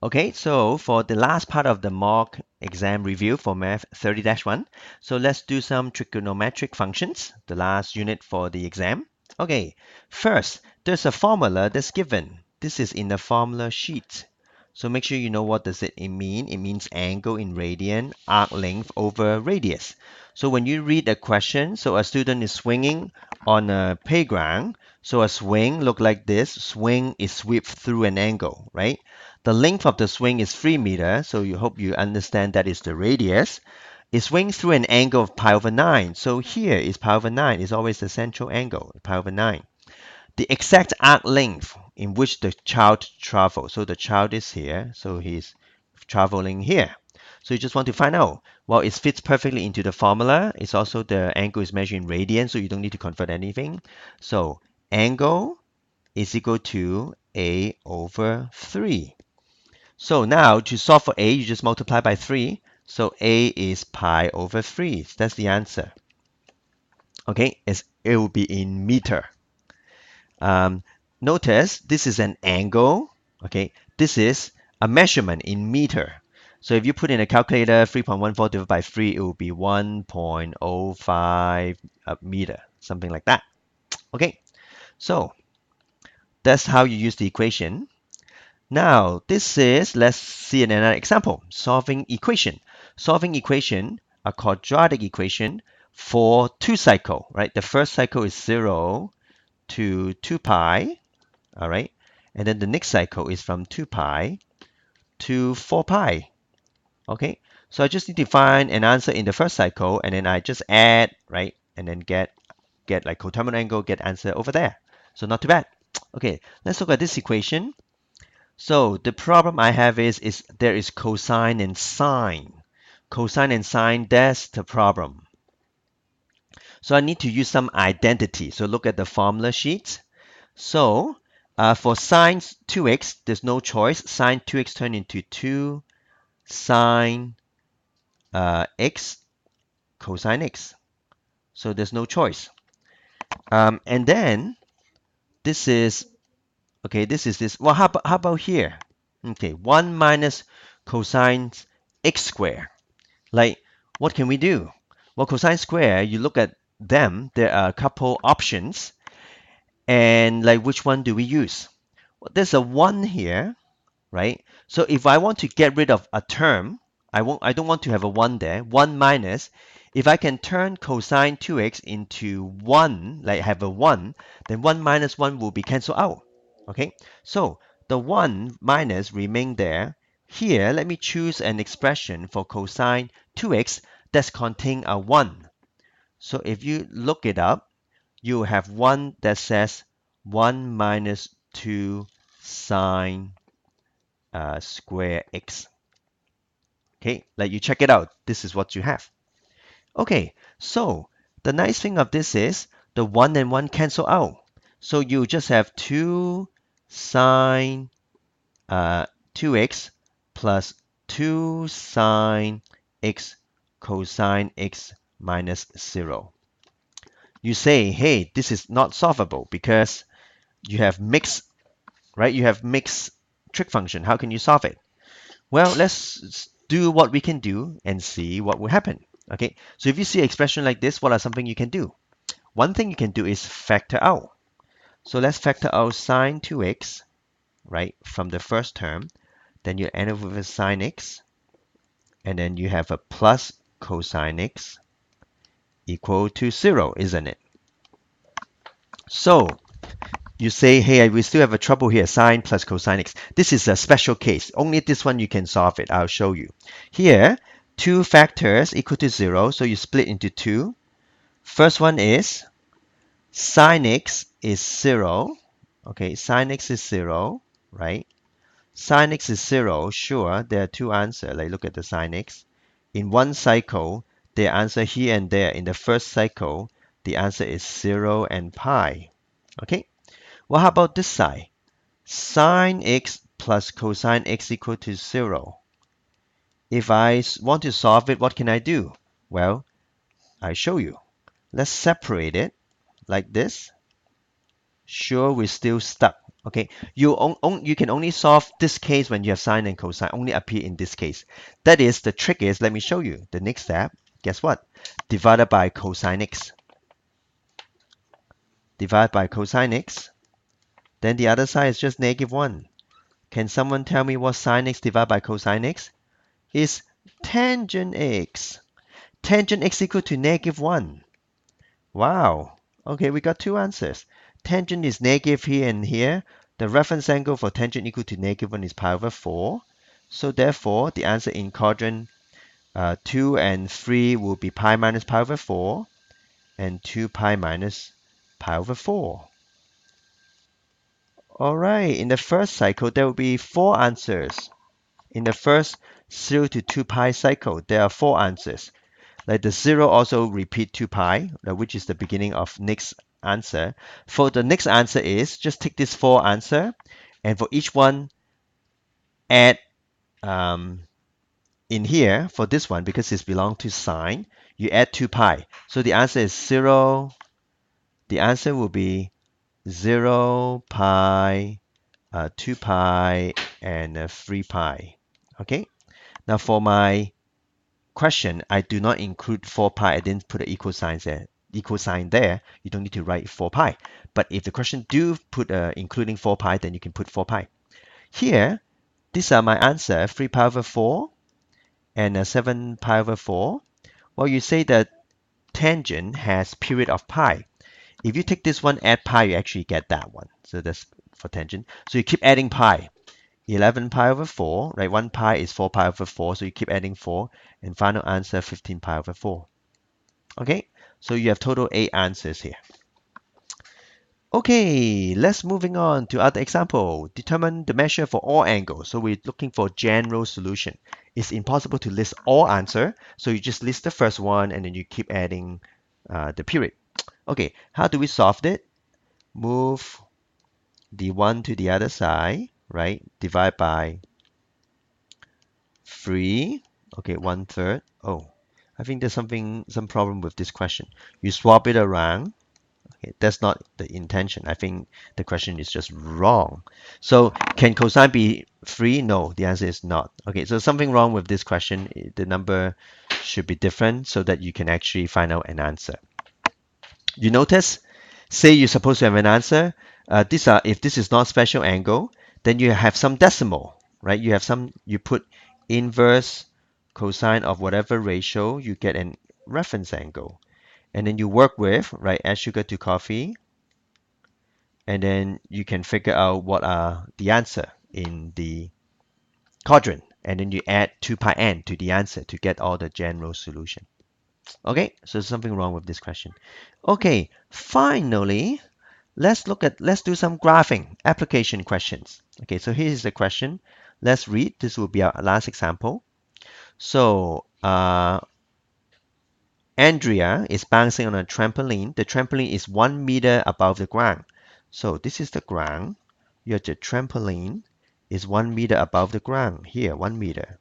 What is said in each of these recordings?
Okay, so for the last part of the mock exam review for Math 30-1, so let's do some trigonometric functions, the last unit for the exam. Okay, first, there's a formula that's given. This is in the formula sheet. So make sure you know what does it mean. It means angle in radian, arc length over radius. So when you read a question, so a student is swinging on a playground. So a swing look like this. Swing is sweep through an angle, right? The length of the swing is 3 meters, so you hope you understand that is the radius. It swings through an angle of pi over 9. So here is pi over 9. It's always the central angle, pi over 9. The exact arc length in which the child travels. So the child is here, so he's traveling here. So you just want to find out. Well, it fits perfectly into the formula. It's also the angle is measured in radians, so you don't need to convert anything. So angle is equal to a over 3. So now to solve for a, you just multiply by 3. So a is pi over 3. That's the answer. Okay, it will be in meter. Notice this is an angle. Okay, this is a measurement in meter. So if you put in a calculator 3.14 divided by 3, it will be 1.05 meter, something like that. Okay, so that's how you use the equation. Now, let's see another example. Solving equation. Solving equation, a quadratic equation for two cycle, right? The first cycle is 0 to 2 pi, all right? And then the next cycle is from 2 pi to 4 pi, okay? So I just need to find an answer in the first cycle, and then I just add, right? And then get like coterminal angle, get answer over there. So not too bad. Okay, let's look at this equation. So the problem I have is there is cosine and sine. Cosine and sine, that's the problem. So I need to use some identity. So look at the formula sheet. So for sine 2x, there's no choice. Sine 2x turn into 2 sine x cosine x. So there's no choice. And then this is, okay, this is this. Well, how about here? Okay, 1 minus cosine x squared. Like, what can we do? Well, cosine square, you look at them, there are a couple options. And like, which one do we use? Well, there's a 1 here, right? So if I want to get rid of a term, I don't want to have a 1 there. 1 minus. If I can turn cosine 2x into 1, like have a 1, then 1 minus 1 will be cancelled out. Okay? So the 1 minus remain there. Here, let me choose an expression for cosine 2x that's contain a 1. So if you look it up, you have one that says 1 minus 2 sine square x. Okay, like you check it out. This is what you have. Okay, so the nice thing of this is the 1 and 1 cancel out. So you just have 2 sine 2x plus 2 sine x cosine x minus 0. You say, hey, this is not solvable because you have mixed, right? You have mixed trig function. How can you solve it? Well, let's do what we can do and see what will happen. Okay, so if you see an expression like this, what are something you can do? One thing you can do is factor out. So let's factor out sine 2x, right, from the first term. Then you end up with a sine x, and then you have a plus cosine x equal to 0, isn't it? So you say, hey, we still have a trouble here, sine plus cosine x. This is a special case. Only this one you can solve it. I'll show you. Here, 2 factors equal to 0, so you split into 2. First one is sine x is 0. Okay, sine x is 0, right? Sine x is 0, sure, there are two answers. Like, look at the sine x. In one cycle, the answer here and there. In the first cycle, the answer is 0 and pi. Okay? Well, how about this side? Sine x plus cosine x equal to 0. If I want to solve it, what can I do? Well, I show you. Let's separate it like this. Sure, we're still stuck Okay, you can only solve this case when you have sine and cosine, only appear in this case. That is, the trick is, let me show you. The next step, guess what? Divided by cosine x. Divide by cosine x. Then the other side is just -1. Can someone tell me what sine x divided by cosine x? Is tangent x. Tangent x equal to -1. Wow. Okay, we got two answers. Tangent is negative here and here. The reference angle for tangent equal to -1 is pi over 4. So therefore, the answer in quadrant 2 and 3 will be pi minus pi over 4 and 2 pi minus pi over 4. All right, in the first cycle, there will be 4 answers. In the first 0 to 2 pi cycle, there are 4 answers. Like the 0 also repeat 2 pi, which is the beginning of next answer. For the next answer is, just take this 4 answer, and for each one, add in here, for this one, because it's belong to sine, you add 2 pi. So the answer is 0. The answer will be 0 pi, 2 pi, and 3 pi. Okay. Now for my question, I do not include 4 pi. I didn't put an equal sign there. You don't need to write 4 pi. But if the question do put including 4 pi, then you can put 4 pi. Here, these are my answer, 3 pi over 4 and 7 pi over 4. Well, you say that tangent has period of pi. If you take this one, add pi, you actually get that one. So that's for tangent. So you keep adding pi. 11 pi over 4, right? 1 pi is 4 pi over 4, so you keep adding 4, and final answer 15 pi over 4. Okay, so you have total 8 answers here. Okay, let's moving on to other example. Determine the measure for all angles. So we're looking for general solution. It's impossible to list all answer, so you just list the first one and then you keep adding the period. Okay, how do we solve it? Move the 1 to the other side, right? Divide by 3. Okay, 1/3. Oh, I think there's some problem with this question. You swap it around. Okay, that's not the intention. I think the question is just wrong. So can cosine be 3? No, the answer is not. Okay, so something wrong with this question. The number should be different so that you can actually find out an answer. You notice, say you're supposed to have an answer. If this is not special angle, then you have some decimal, right? You put inverse cosine of whatever ratio, you get an reference angle. And then you work with, right, add sugar to coffee, and then you can figure out what are the answer in the quadrant. And then you add 2 pi n to the answer to get all the general solution. Okay, so there's something wrong with this question. Okay, finally, let's do some graphing application questions. Okay, so here's the question. Let's read. This will be our last example. So Andrea is bouncing on a trampoline. The trampoline is 1 meter above the ground. So this is the ground. Your trampoline is 1 meter above the ground. Here, 1 meter.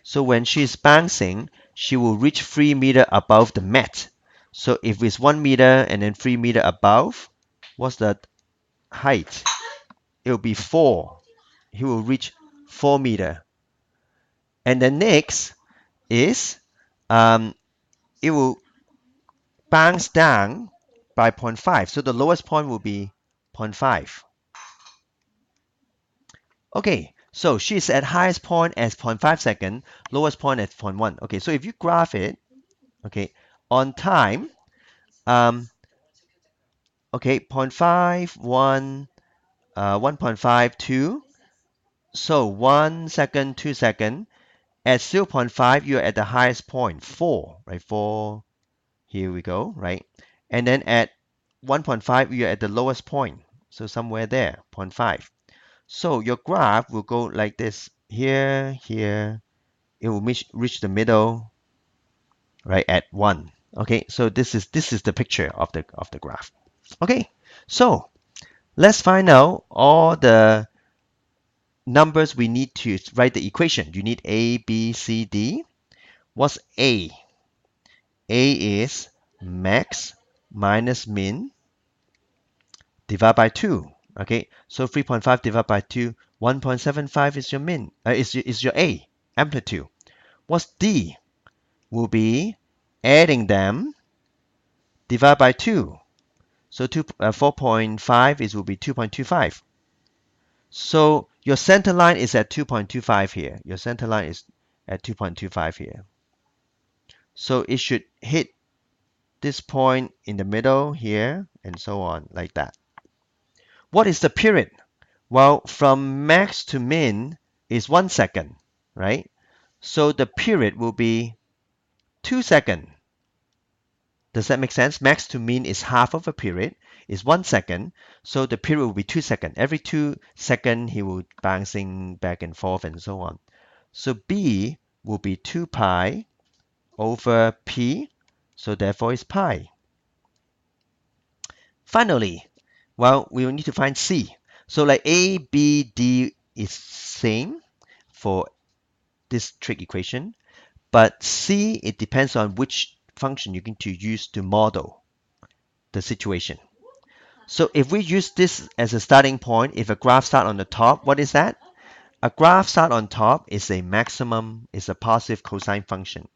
So when she is bouncing, she will reach 3 meter above the mat. So if it's 1 meter and then 3 meter above, what's the height? It will be 4. He will reach 4 meter. And the next is it will bounce down by 0.5. So the lowest point will be 0.5. Okay, so she's at highest point as 0.5 second, lowest point at 0.1. Okay, so if you graph it, okay, on time, okay, 0.5, 1, 1.5, 2. So 1 second, 2 second. At 0.5, you're at the highest point, 4, right? 4, here we go, right? And then at 1.5, you're at the lowest point. So somewhere there, 0.5. So your graph will go like this. Here, here. It will reach the middle, right, at 1. Okay, so this is the picture of the graph. Okay, so let's find out all the numbers we need to write the equation. You need A, B, C, D. What's A? A is max minus min divided by 2, Okay, so 3.5 divided by 2, 1.75 is your min, is your A, amplitude. What's D? Will be adding them divided by 2. So 4.5 will be 2.25. So your center line is at 2.25 here. Your center line is at 2.25 here. So it should hit this point in the middle here and so on like that. What is the period? Well, from max to min is 1 second, right? So the period will be 2 seconds. Does that make sense? Max to min is half of a period, is 1 second. So the period will be 2 seconds. Every 2 seconds, he will bouncing back and forth and so on. So B will be 2 pi over P. So therefore it's pi. Finally, well, we will need to find C. So like A, B, D is same for this trig equation. But C, it depends on which function you're going to use to model the situation. So if we use this as a starting point, if a graph start on the top, what is that? A graph start on top is a maximum, is a positive cosine function.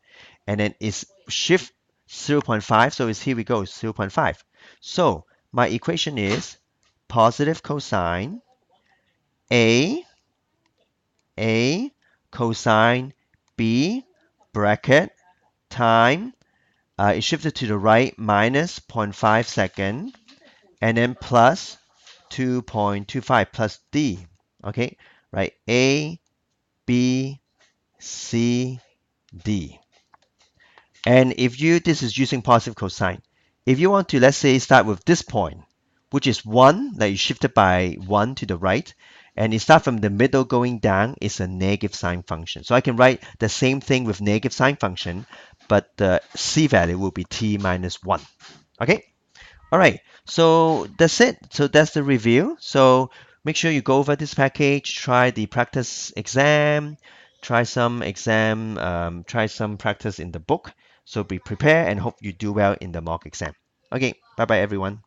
And then it's shift 0.5, so it's here we go, 0.5. So my equation is positive cosine A cosine B bracket time, it shifted to the right, minus 0.5 second, and then plus 2.25 plus D. Okay, right? A, B, C, D. And if this is using positive cosine. If you want to, let's say, start with this point, which is 1, like you shifted by 1 to the right, and you start from the middle going down, it's a negative sign function. So I can write the same thing with negative sign function, but the C value will be t minus 1. Okay? All right, so that's it. So that's the review. So make sure you go over this package, try the practice exam, try some practice in the book. So be prepared and hope you do well in the mock exam. Okay, bye bye everyone.